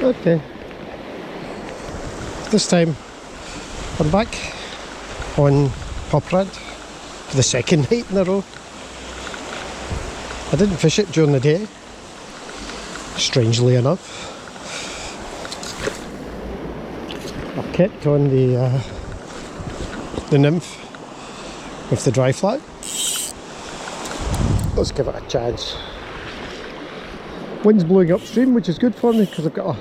Okay, this time I'm back on Poprad for the second night in a row. I didn't fish it during the day, strangely enough. I kept on the nymph with the dry fly. Let's give it a chance. Wind's blowing upstream, which is good for me because I've got a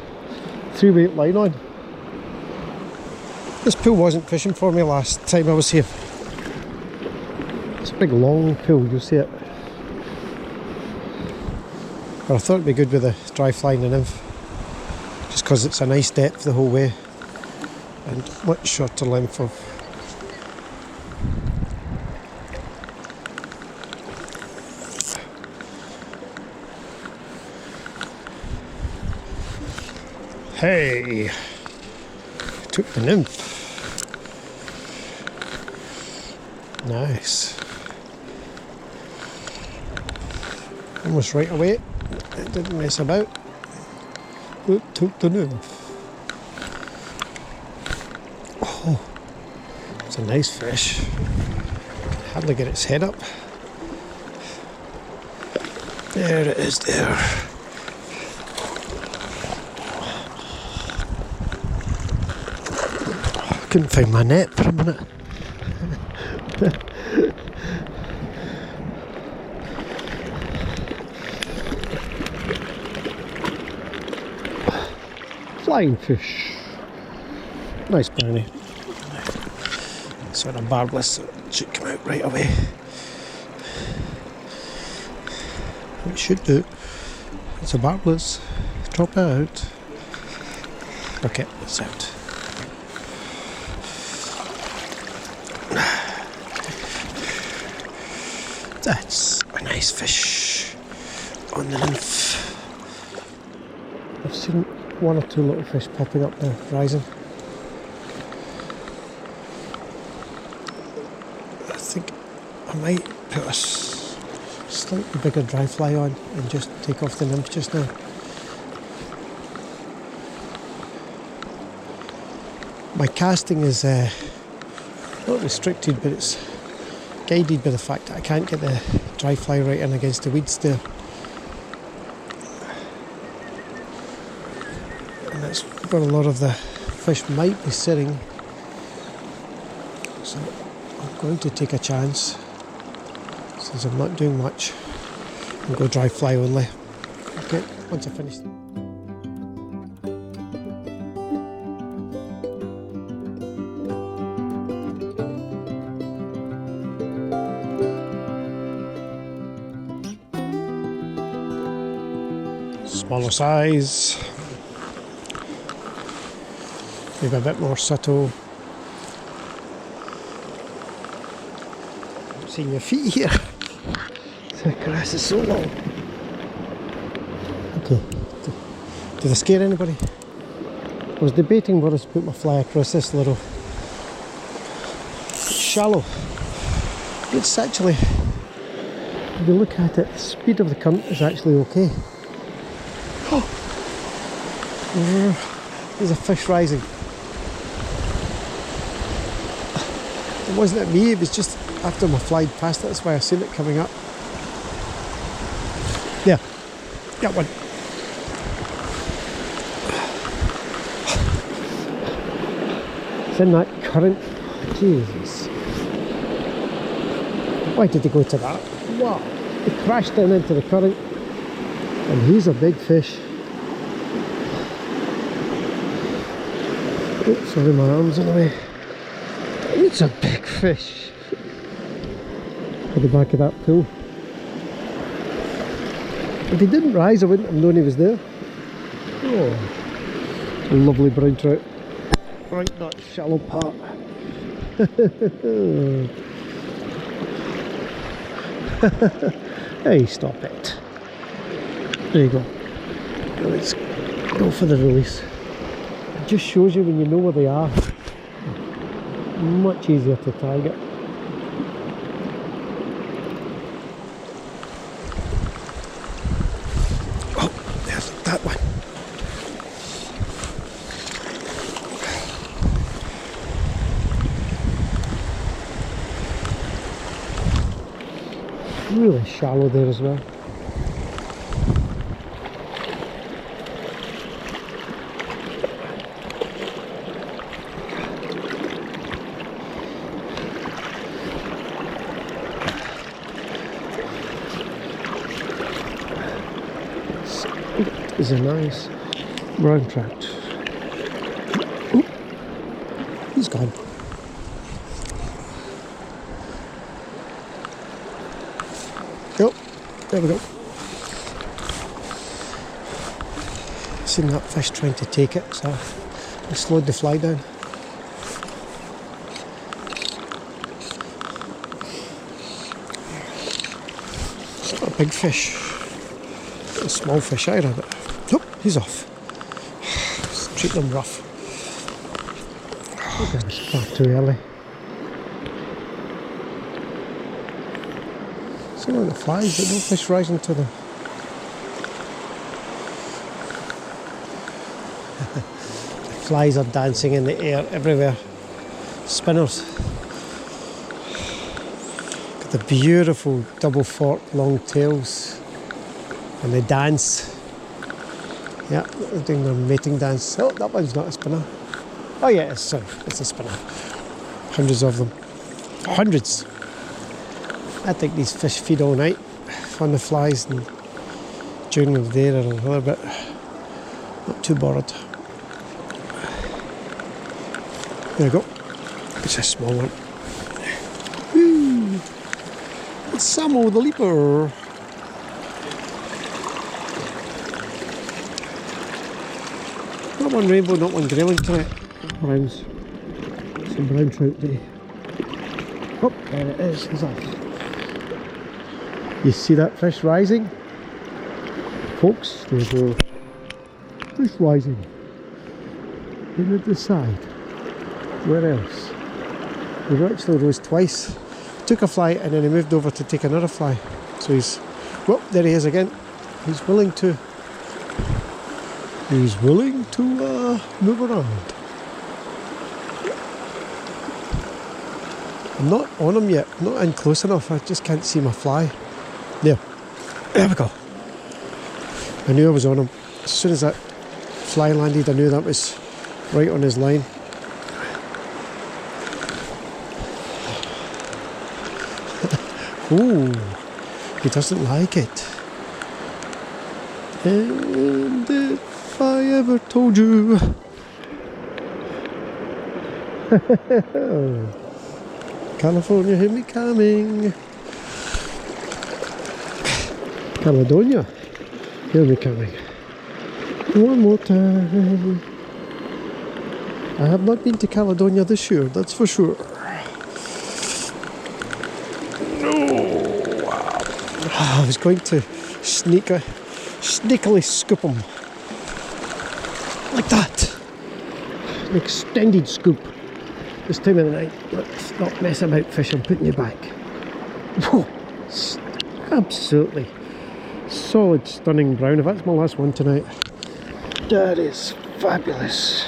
3-weight line on. This pool wasn't fishing for me last time I was here. It's a big long pool, you'll see it. But I thought it'd be good with a dry fly and a nymph, just because it's a nice depth the whole way and much shorter length of. Hey, took the nymph. Nice. Almost right away. It didn't mess about. It took the nymph. Oh, it's a nice fish. Hardly get its head up. There it is there. Couldn't find my net for a minute. Flying fish. Nice brownie. Sort of barbless, so it should come out right away. It should do. It's a barbless. Drop it out. Okay, it's out. That's a nice fish on the nymph. I've seen 1 or 2 little fish popping up the horizon. I think I might put a slightly bigger dry fly on and just take off the nymph just now. My casting is not restricted, but it's guided by the fact that I can't get the dry fly right in against the weeds there. And that's where a lot of the fish might be sitting. So I'm going to take a chance, since I'm not doing much, and go dry fly only. Okay, once I finish. Smaller size, maybe a bit more subtle. I've seen your feet here. The grass is so long. Okay, did I scare anybody? I was debating whether to put my fly across this little. It's shallow. It's actually, if you look at it, the speed of the current is actually okay. There's a fish rising. It wasn't at me, it was just after I flied past it, that's why I seen it coming up. There, got one. It's in that current. Jesus. Why did he go to that? Wow. He crashed down into the current. And he's a big fish. Oh, sorry, my arm's in the way. It's a big fish. At the back of that pool. If he didn't rise, I wouldn't have known he was there. Oh, lovely brown trout. Right, that shallow part. Hey, stop it. There you go. Let's go for the release. It just shows you when you know where they are. Much easier to target. Really shallow there as well. Is a nice brown trout. Ooh, he's gone. Oh, there we go. Seen that fish trying to take it, so I slowed the fly down. It's not a big fish. It's a small fish either, but nope, he's off. Just treat them rough. Okay, it's far too early. See all the flies, but no fish rising to them. The flies are dancing in the air everywhere. Spinners. Got the beautiful double forked long tails. And they dance. Yeah, they're doing their mating dance. Oh, that one's not a spinner. Oh yeah, it's a spinner. Hundreds of them. Hundreds. I think these fish feed all night on the flies, and during the day they're a little bit not too bothered. There we go. It's a small one. Woo! It's Samo the leaper. Not one rainbow, not one grayling tonight. Browns. Some brown trout day. Oh, there it is. He's off. You see that fish rising? Folks, there's a fish rising. In at the side. Where else? He actually rose twice. Took a fly and then he moved over to take another fly. So he's, well, there he is again. He's willing to move around. I'm not on him yet. I'm not in close enough. I just can't see my fly. There we go. I knew I was on him. As soon as that fly landed, I knew that was right on his line. Ooh, he doesn't like it. And if I ever told you. California, hear me coming. Caledonia, hear me coming. One more time. I have not been to Caledonia this year, that's for sure. No! I was going to sneakily scoop him. Like that. An extended scoop. This time of the night. Let's not mess about, fish, I'm putting you back. Whoa. Absolutely solid, stunning brown. If that's my last one tonight, that is fabulous.